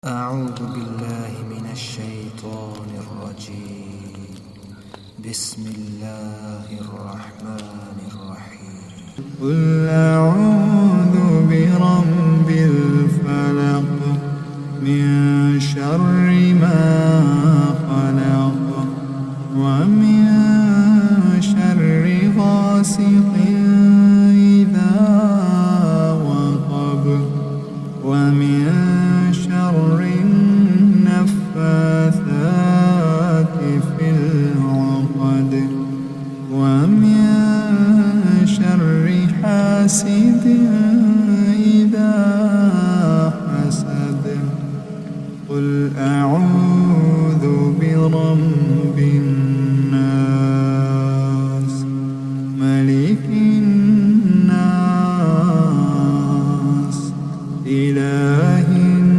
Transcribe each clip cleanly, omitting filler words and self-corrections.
أعوذ بالله من الشيطان الرجيم. بسم الله الرحمن الرحيم. قل أعوذ برب الفلق من شر ما خلق ومن شر غاسق إذا وقب ومن شر النفاثات في العقد ومن شر حاسد إذا حسد. قل أعوذ برب الناس ملك الناس إله الناس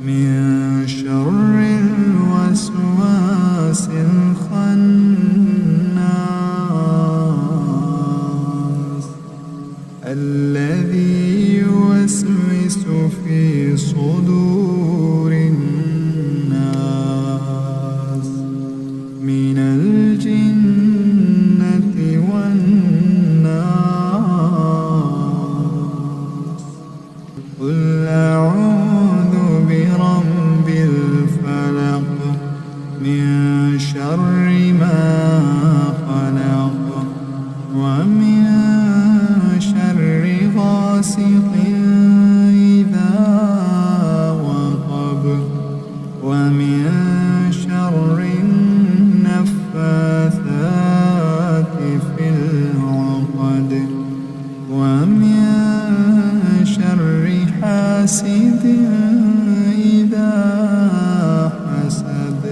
من شر الوسواس الخناس الذي يوسوس في صدور الناس من الجنة والناس. قل أعوذ برب الفلق من شر ما خلق ومن شر غاسق إذا وقب ومن شر النفاثات في العقد ومن شر حاسد إذا حسد.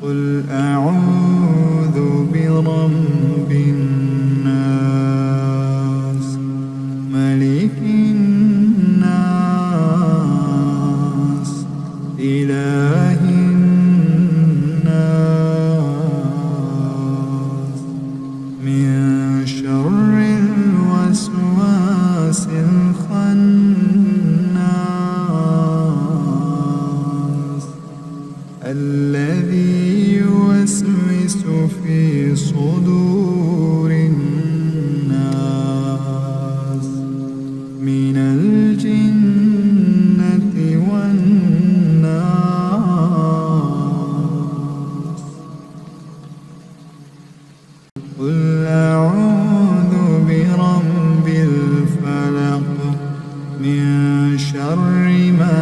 قل أعوذ برب الناس ملك الناس إله الناس من شر الوسواس الخناس الذي يوسوس في صدور الناس من الجنة والناس. قل أعوذ برب الفلق من شر ما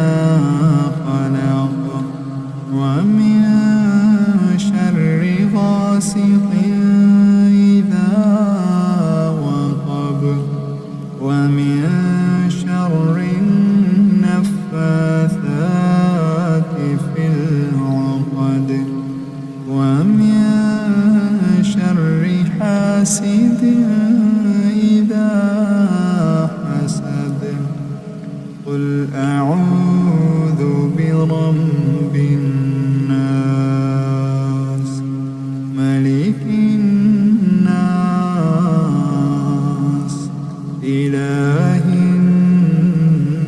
خلق ومن شر غاسق إذا وقب ومن شر النفاثات في العقد ومن شر حاسد إذا حسد. قل أعوذ برب الناس ملك الناس إله الناس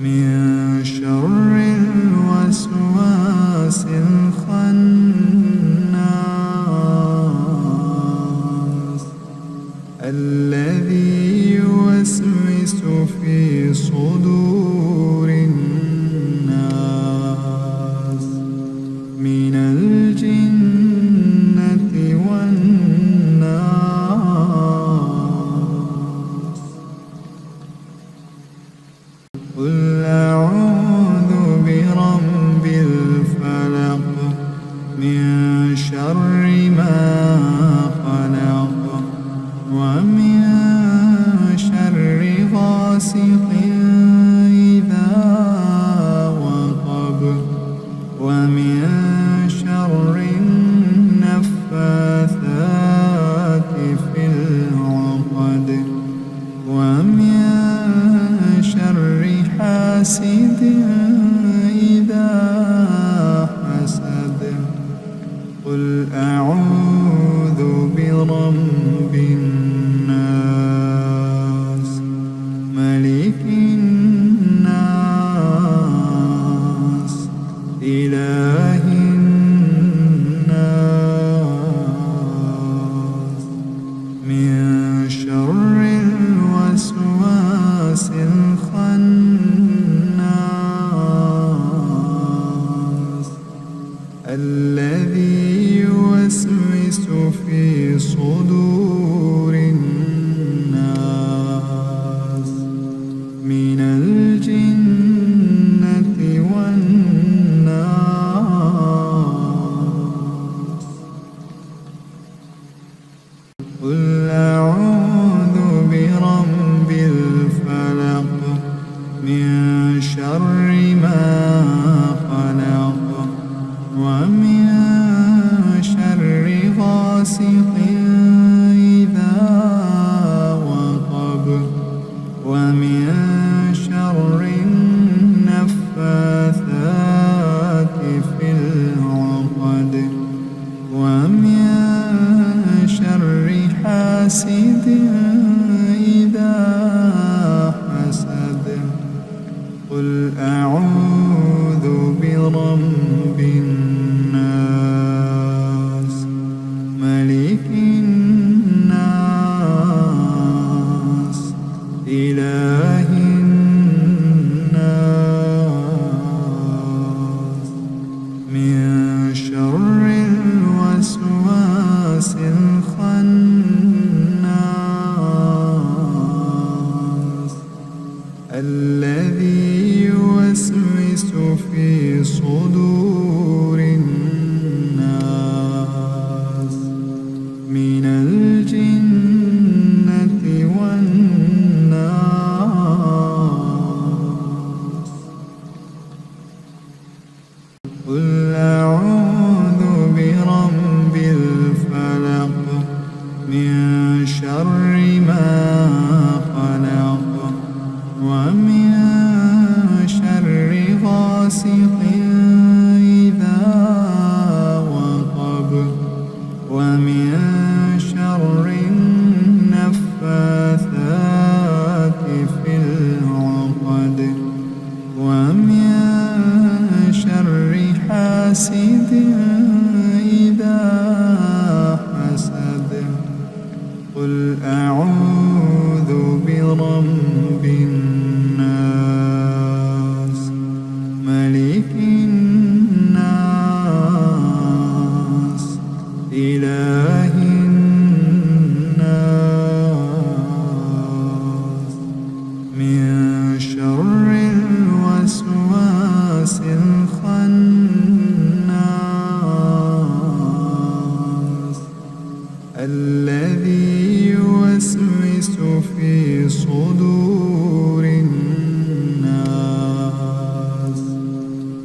من شر الوسواس الخناس الذي يوسوس في صدور الناس من الجنة والناس. قل أعوذ برب الفلق من شر ما خلق ومن شر غاسق قل أعوذ برب الفلق من شر ما خلق ومن شر غاسق إذا وقب ومن شر النفاثات في العقد ومن شر حاسد إذا حسد قل أعوذ برب الناس ملك الناس إله الناس من شر الوسواس الخناس الذي يوسوس في صدور الناس من الجنة والناس قل أعوذ برب الفلق من شر ما خلق ومن شر غاسق إذا وقب ومن شر النفاثات في العقد ومن شر حاسد إذا حسد قل أعوذ برب الناس ملك الناس إله الناس من شر الوسواس الخناس الذي يوسوس في صدور الناس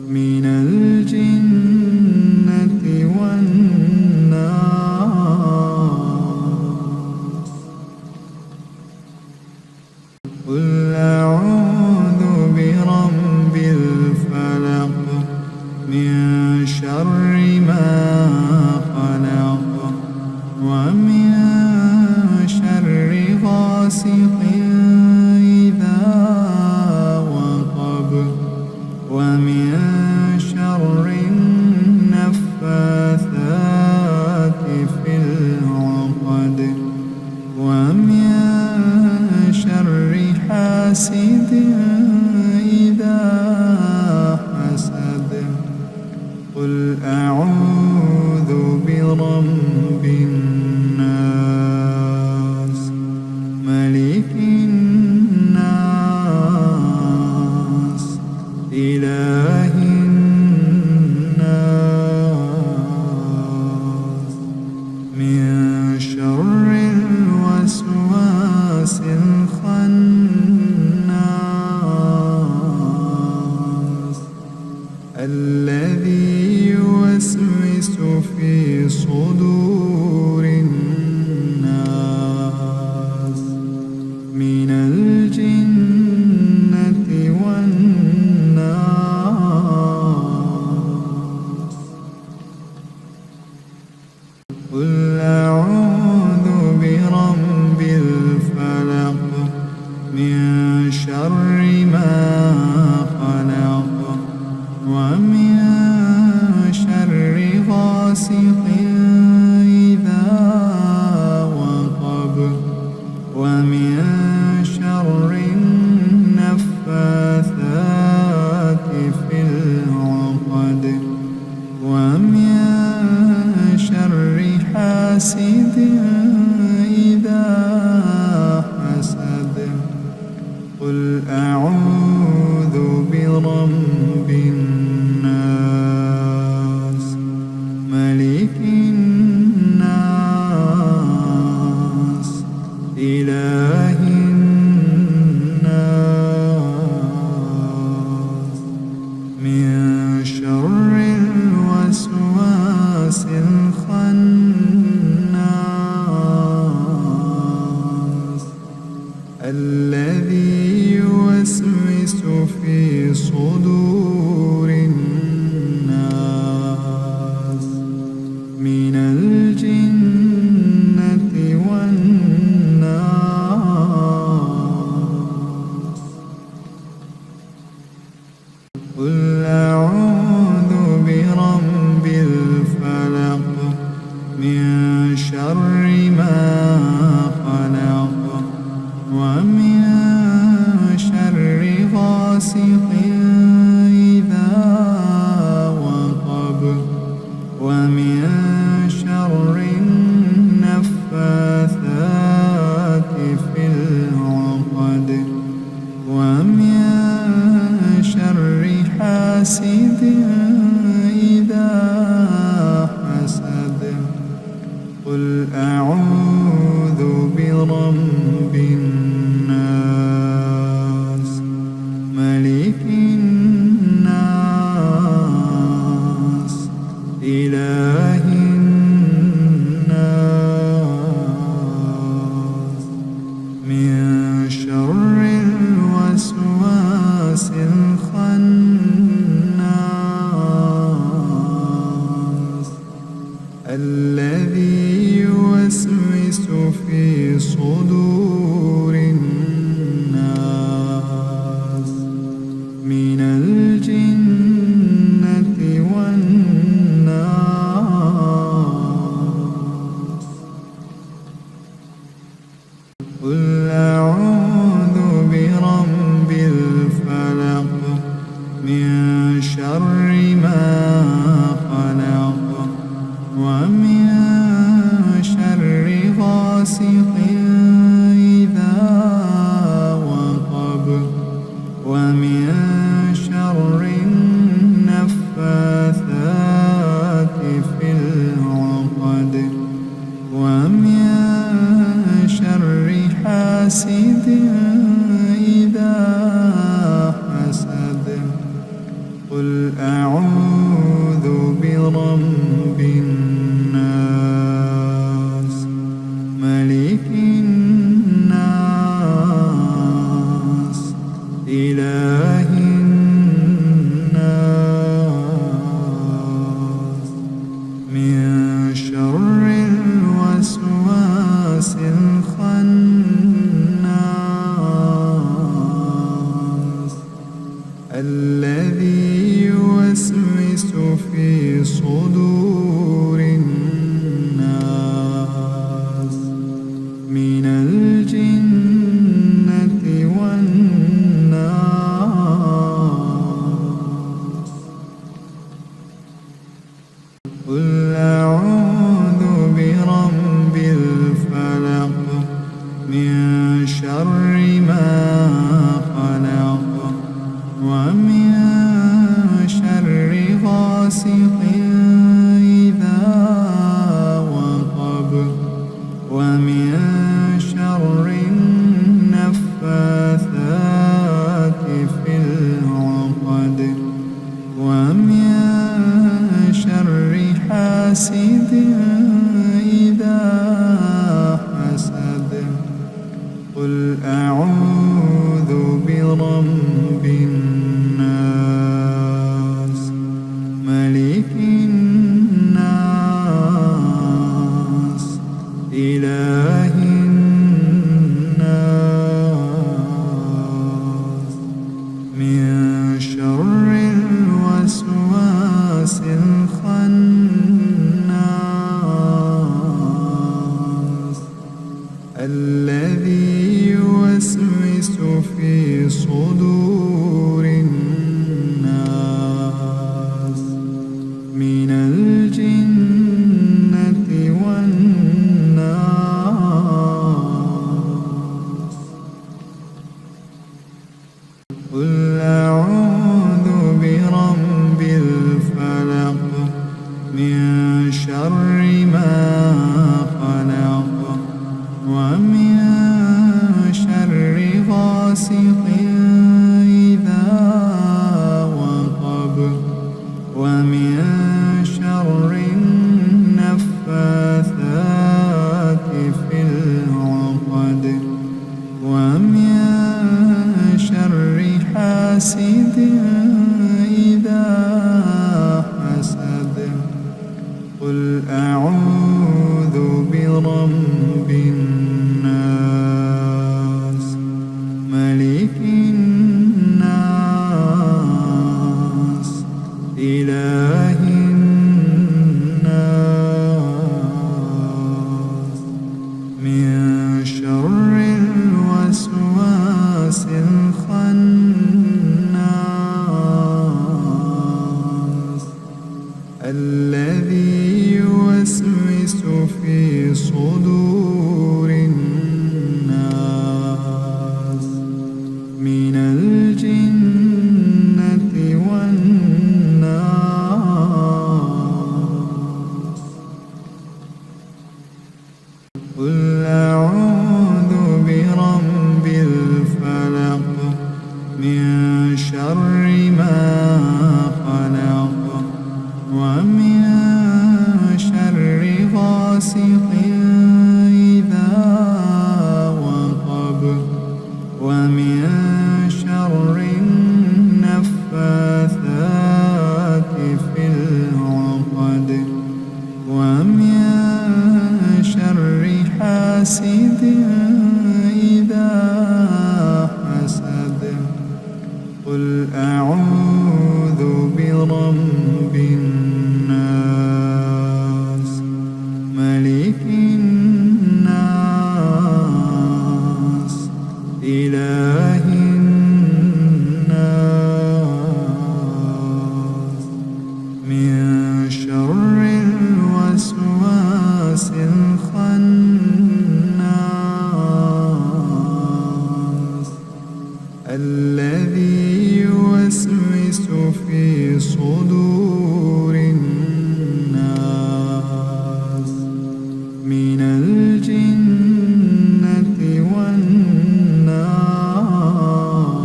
من الجنة والناس قل أعوذ برب الفلق من شر ما خلق ومن شر غاسق إذا وقب ومن شر النفاثات في العقد ومن شر حاسد إذا حسد قل أعوذ برب الناس ملك الناس إله الناس من شر الوسواس الخناس برب الناس ملك الناس إله الناس من شر الوسواس الخناس الذي يوسوس في صدور الناس من الجنة والناس. قل أعوذ برب الفلق من شر ما خلق ومن شر غاسق إذا وقب ومن شر النفاثات في العقد ومن شر حاسد إذا حسد. قل أعوذ برب الناس ملك الناس إله الناس من شر الوسواس الخناس الذي يوسوس في صدور الناس من الجنة والناس. قل أعوذ برب الفلق من شر ما خلق ومن شر غاسق إذا وقب ومن شر النفاثات في العقد ومن شر حاسد إذا حسد. قل أعوذ برب الناس ملك الناس إله الناس من شر الوسواس الخناس الذي يوسوس في صدور الناس من الجنة والناس. قل أعوذ برب الفلق من شر ما خلق ومن شر غاسق إذا وقب ومن شر النفاثات في العقد ومن شر حاسد إذا حسد. قل أعوذ برب الناس ملك الناس إله الناس من شر الوسواس الخناس الذي يوسوس في صدور الناس من الجنة والناس. قل أعوذ حاسد إذا حسد قل أعوذ برب الناس ملك الناس إله الناس من شر الوسواس الخناس الذي يوسوس في صدور الناس من الجنة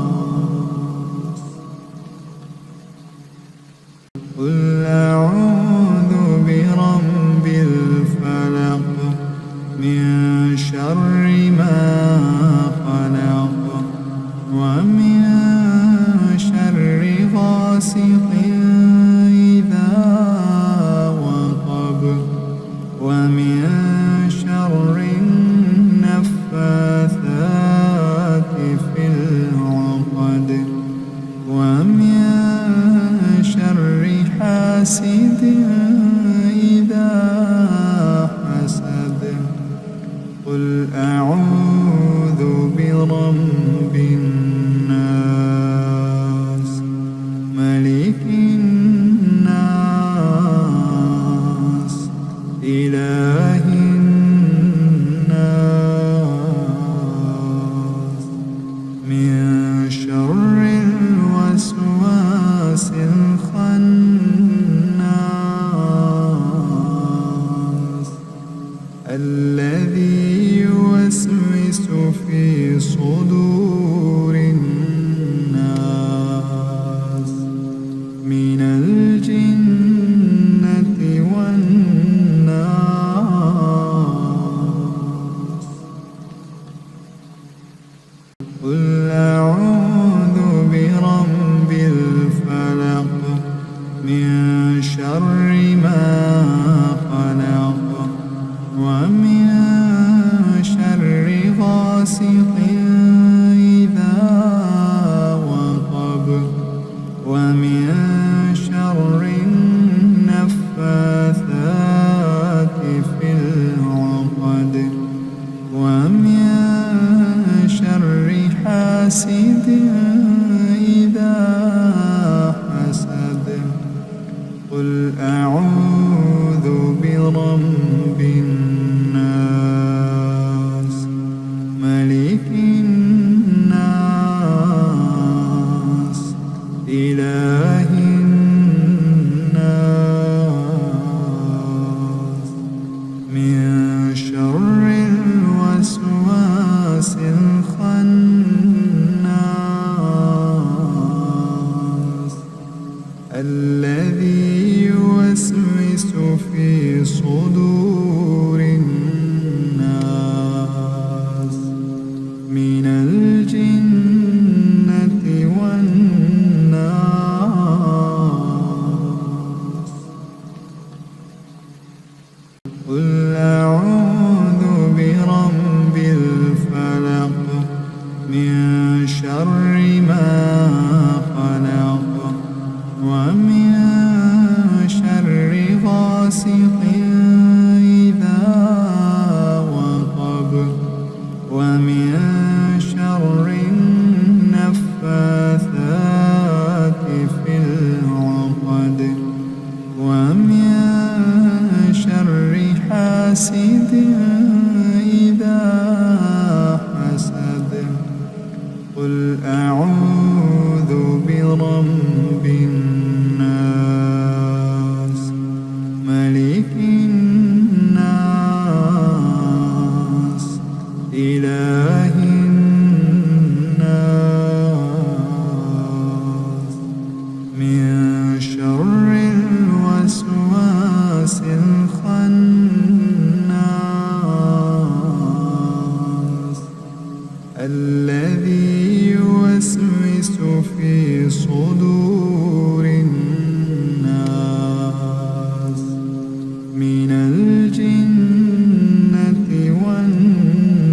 والناس قل أعوذ برب الفلق من شر ما خلق ومن شر غاسق إذا وقب ومن شر النفاثات في العقد ومن شر حاسد إذا حسد قل أعوذ برب الناس ملك الناس إله الناس من شر الوسواس الخناس الذي يوسوس في صدور الناس من الجنة والناس قل أعوذ برب الفلق من شر ما خلق ومن شر غاسق إذا وقب ومن شر النفاثات في العقد ومن شر حاسد إذا حسد قل أعوذ برب الناس ملك الناس إله الناس من شر الوسواس الخناس الذي يوسوس في صدور الناس من الجنة والناس قل أعوذ برب الفلق من شر ما خلق ومن شر غاسق إذا وقب ومن شر النفاثات في العقد ومن شر حاسد إذا حسد قل أعوذ برب الناس ملك الناس إله الناس من شر الوسواس الخناس الذي يوسوس في صدور الناس من الجنة والناس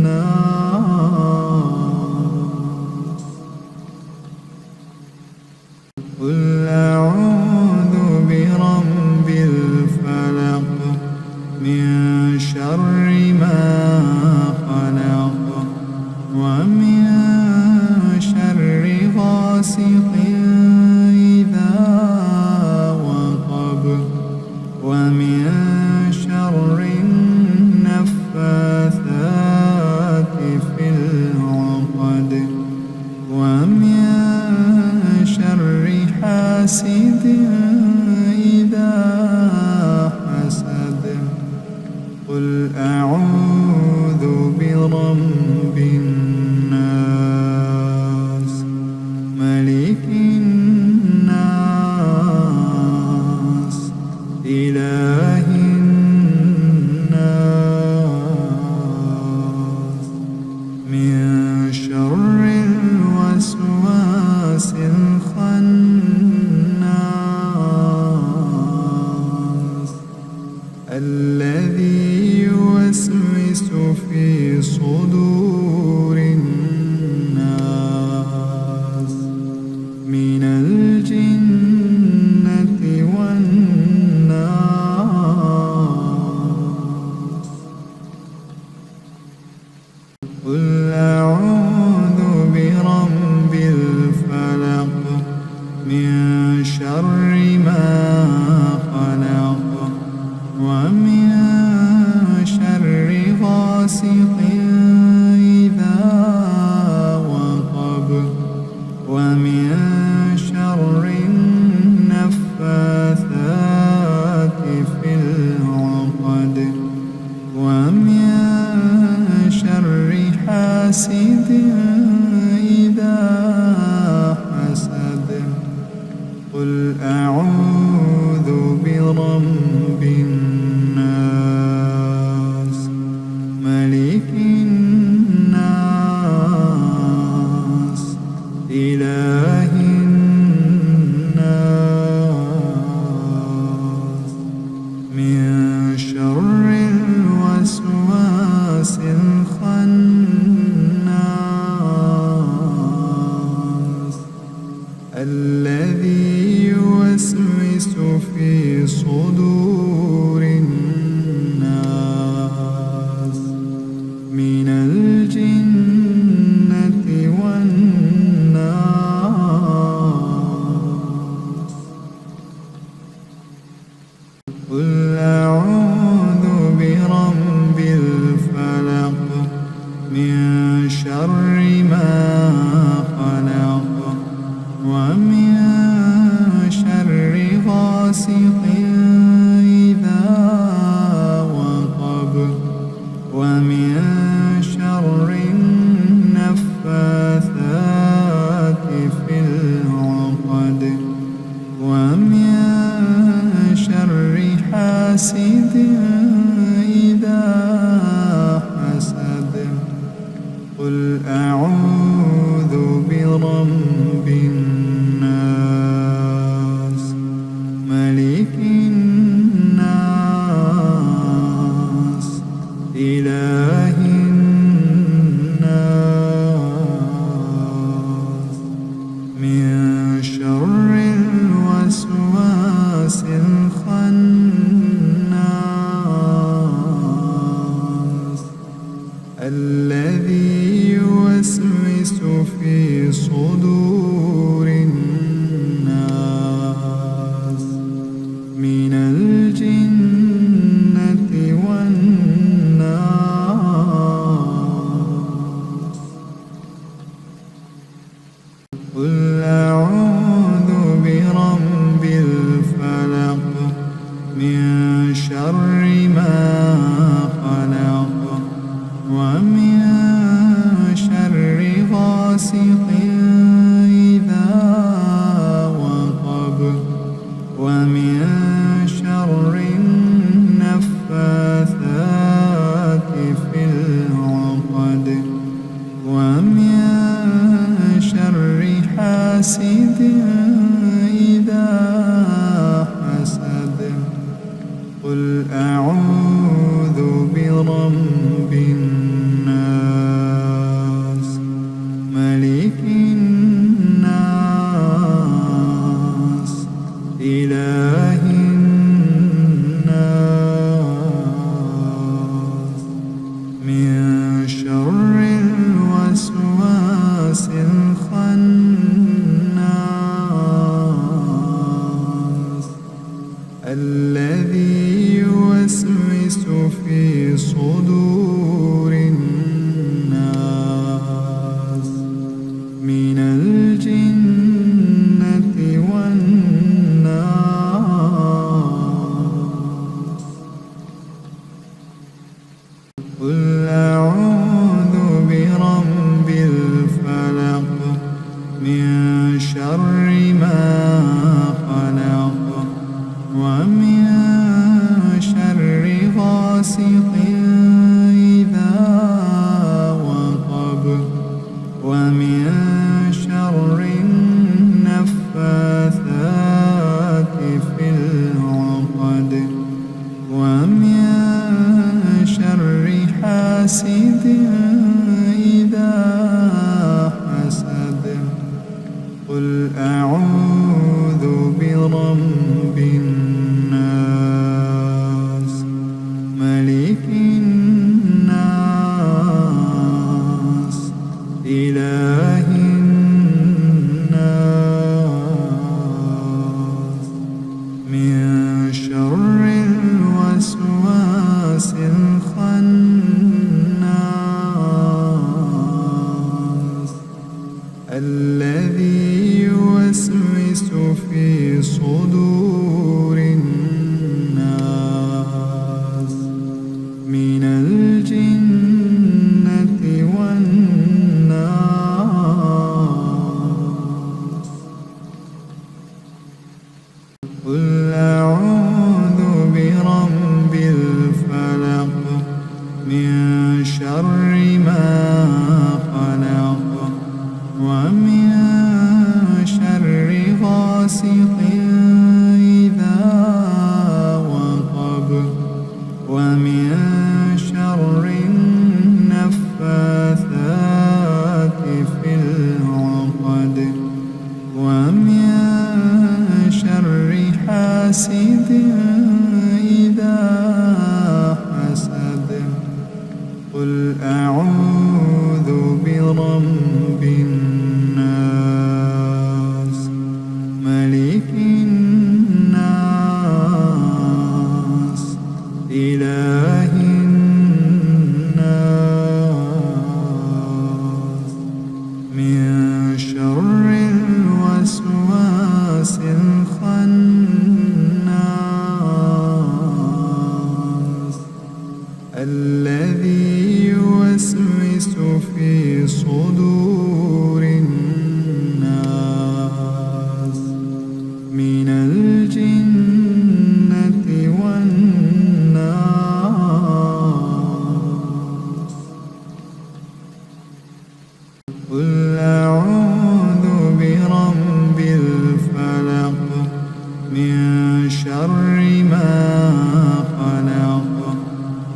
قل أعوذ برب الفلق من شر ما خلق ومن شر غاسق إذا وقب ومن شر النفاثات في العقد ومن شر حاسد إذا حسد قل أعوذ برب الناس ملك الناس إله الناس من شر الوسواس الخناس الذي يوسوس في صدور الناس من الجنة والناس قل أعوذ برب الفلق من شر ما خلق ومن شر غاسق إذا وقب ومن شر النفاثات في العقد ومن شر حاسد إذا حسد قل أعوذ برب الناس ملك الناس إله الناس من شر الوسواس الخناس الذي يوسوس في صدور الناس من الجنة والناس قل أعوذ برب الفلق من شر ما خلق ومن شر غاسق إذا وقب ومن شر النفاثات في العقد ومن شر حاسد إذا حسد قل أعوذ برب الناس إله الناس من شر الوسواس الخناس الذي يوسوس في صدور الناس من الجنة والناس قل أعوذ برب الفلق من شر ما خلق ومن شر غاسق إذا وقب ومن شر النفاثات في العقد ومن شر حاسد إذا حسد قل أعوذ برب الناس ملك إله الناس من شر الوسواس الخناس الذي يوسوس في صدور الناس من الجنة والناس. قل أعوذ برب الفلق من شر ما خلق ومن شر غاسق إذا وقب ومن شر النفاثات في العقد ومن شر حاسد إذا حسد. قل أعوذ برب الناس ملك الناس إله الناس من شر الوسواس الخناس الذي يوسوس في صدور الناس من الجنة والناس. قل أعوذ برب الفلق من شر ما خلق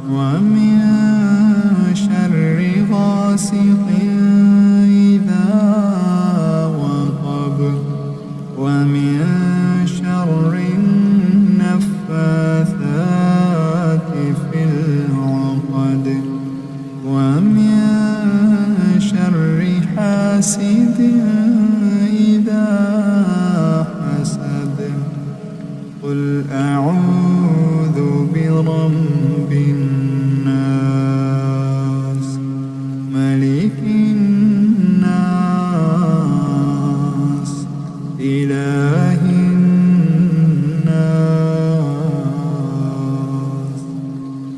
ومن شر غاسق إذا وقب ومن شر النفاثات في العقد ومن شر حاسد إذا حسد. قل أعوذ برب الناس ملك الناس إله الناس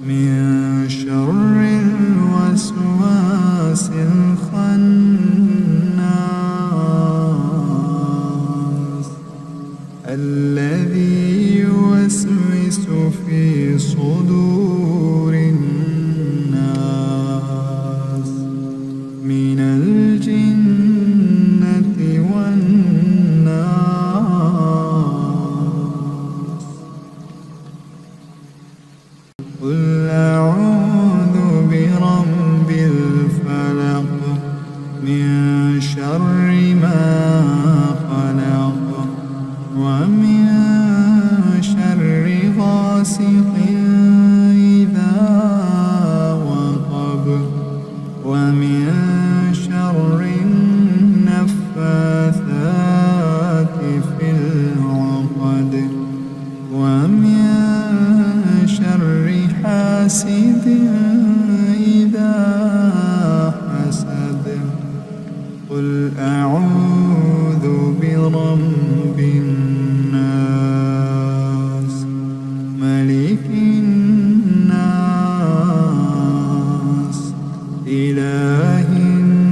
من شر الوسواس الخناس الذي يوسوس في صدور الناس من الجنة والناس. قل أعوذ برب الفلق من شر ما خلق ومن شر غاسق إذا وقب ومن شر النفاثات في العقد ومن شر حاسد إذا حسد. قل أعوذ برب الناس ملك الناس إله الناس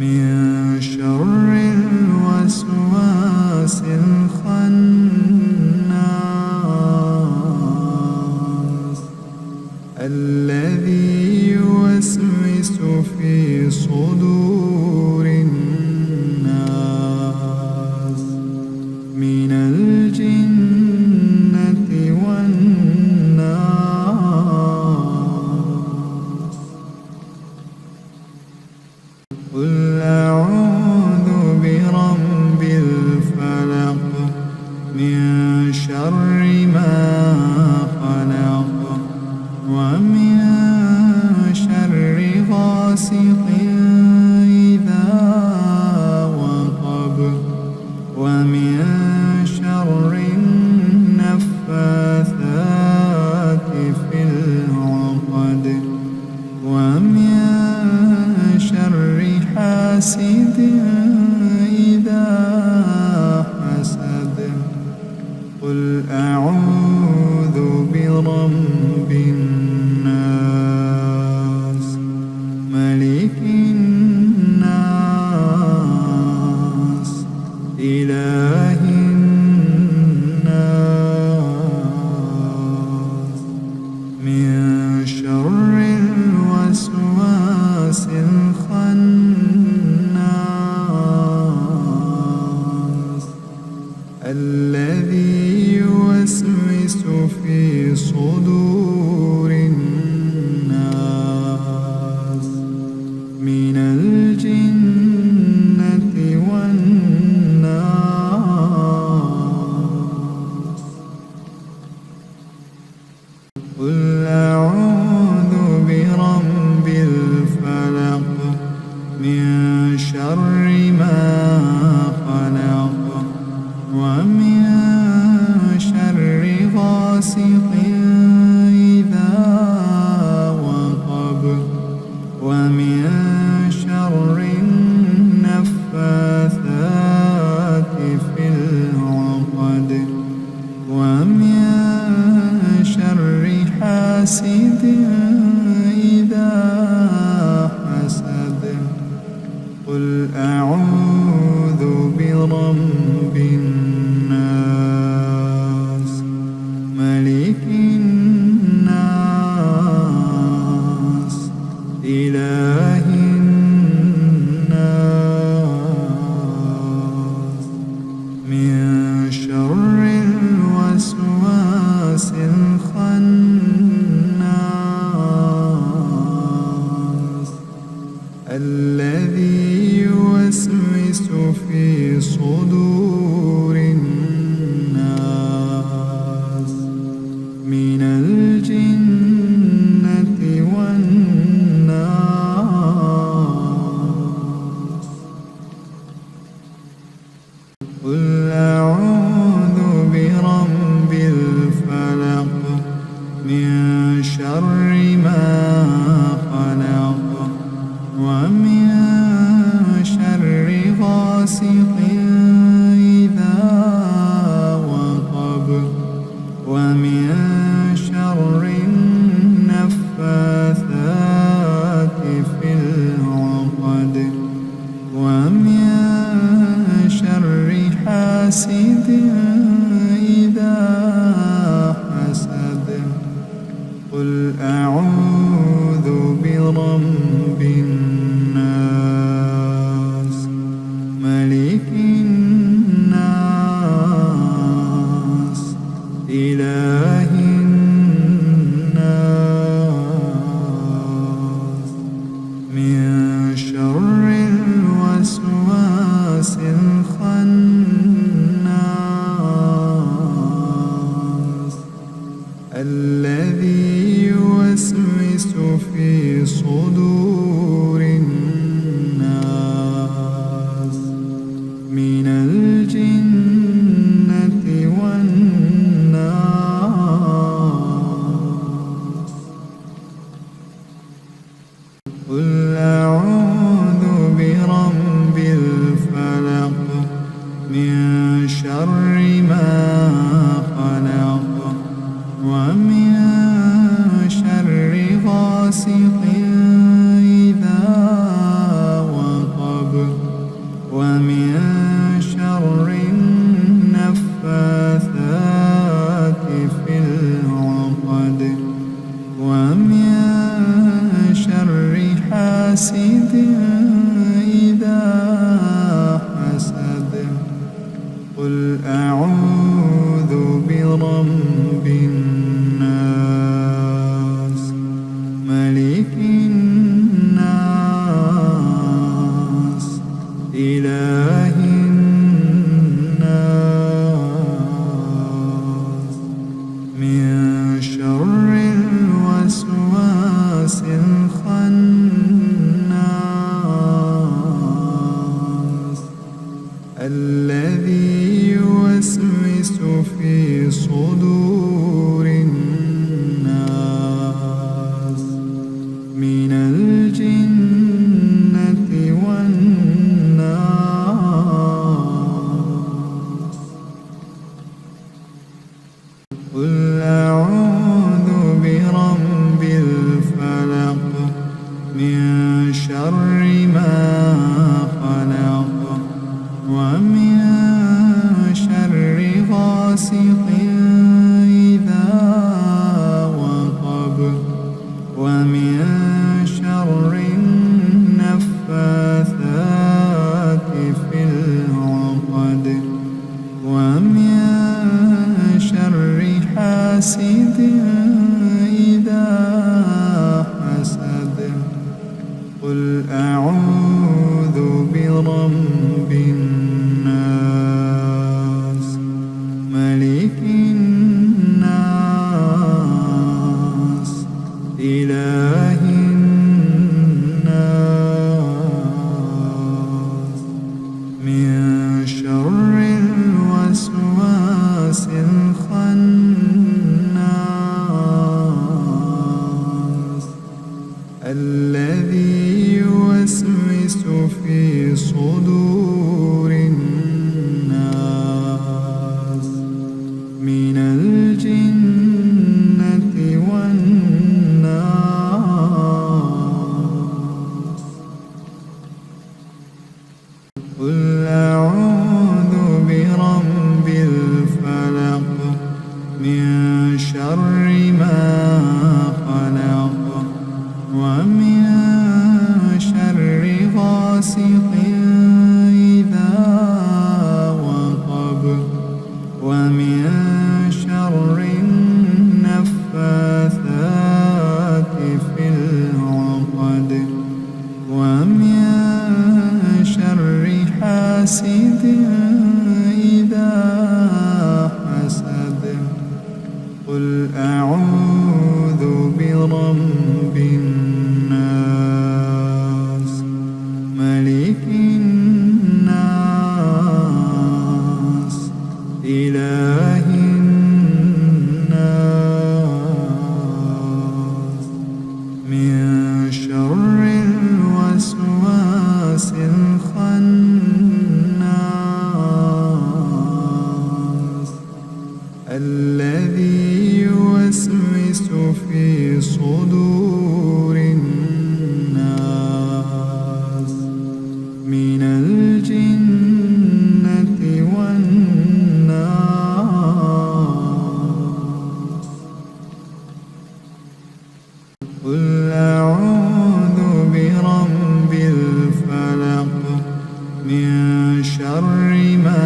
من شر الوسواس الخناس الذي يوسوس في صدور الناس من الجنة والناس. قل أعوذ برب الفلق من شر ما خلق ومن غاسق إذا وقب ومن شر النفاثات في العقد ومن شر حاسد إذا حسد قل أعوذ برب الناس ملك الناس إله الناس من شر الوسواس الخناس الذي يوسوس في صدور الناس من الجنة والناس قل أعوذ برب الفلق من شر ما خلق ومن شر غاسق إذا وقب ومن شر النفاثات في العقد ومن شر حاسد إذا حسد قل أعوذ برب الناس ملك الناس إله الناس من شر الوسواس الخناس الذي يوسوس في صدور الناس من الجنة والناس قل أعوذ برب الفلق من شر ما خلق ومن شر غاسق إذا وقب ومن شر النفاثات في العقد ومن شر حاسد إذا حسد قل أعوذ برب الناس ملك الناس إله الناس من شر الوسواس الخناس الذي يوسوس في صدور الناس من الجنة والناس قل أعوذ برب الفلق من شر ما خلق ومن شر غاسق إذا وقب ومن شر النفاثات في العقد ومن شر حاسد إذا حسد قل أعوذ برب الناس ملك الناس إله الناس من شر الوسواس الخناس ومن شر النفاثات في العقد ومن شر حاسد إذا حسد قل أعوذ برب الناس ملك الناس إله الناس من شر الوسواس الخناس الذي يوسوس في صدور الناس من الجنة والناس قل أعوذ برب الفلق من شر ما خلق ومن شر غاسق إذا وقب ومن شر النفاثات في العقد ومن شر حاسد إذا حسد قل أعوذ برب الناس ملك الناس إله الناس من شر الوسواس الخناس الذي يوسوس في صدور الناس من الجنة والناس قل أعوذ برب الفلق من شر ما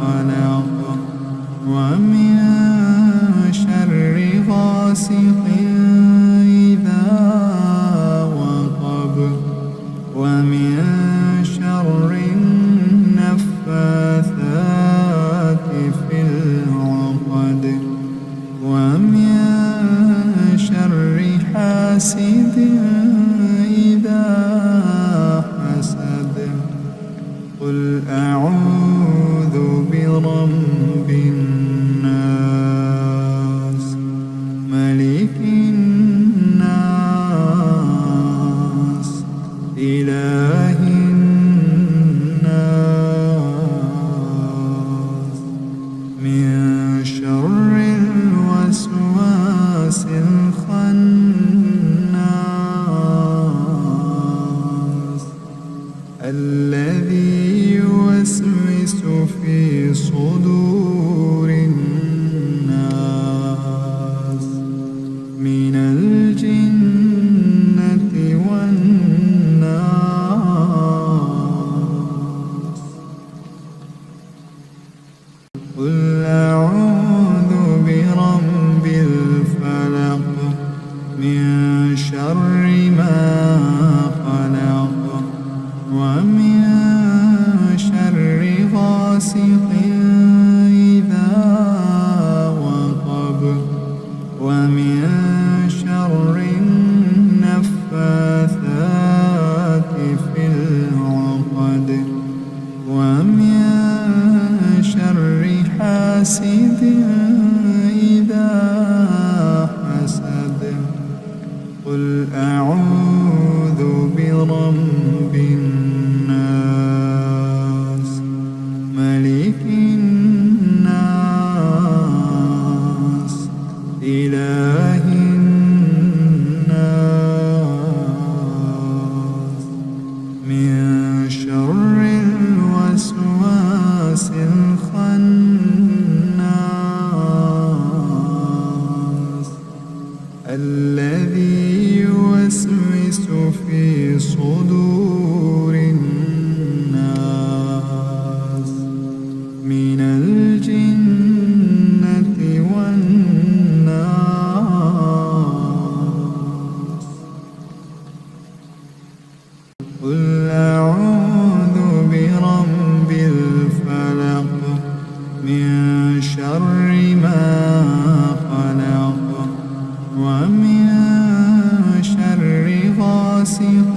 خلق ومن شر غاسق إذا وقب ومن شر النفاثات في العقد ومن شر حاسد إذا حسد قل أعوذ برب الناس ملك الناس إله الناس من شر الوسواس الخناس الذي يوسوس في صدور الناس من الجنة والناس قل أعوذ برب الفلق من شر ما خلق ومن شر غاسق إذا وقب ومن شر النفاثات في العقد ومن شر حاسد إذا حسد قل أعوذ برب الناس ملك الناس إله الناس من شر الوسواس الخناس الذي يوسوس في صدور الناس من الجنة والناس. قل أعوذ برب الفلق من شر ما خلق ومن شر غاسق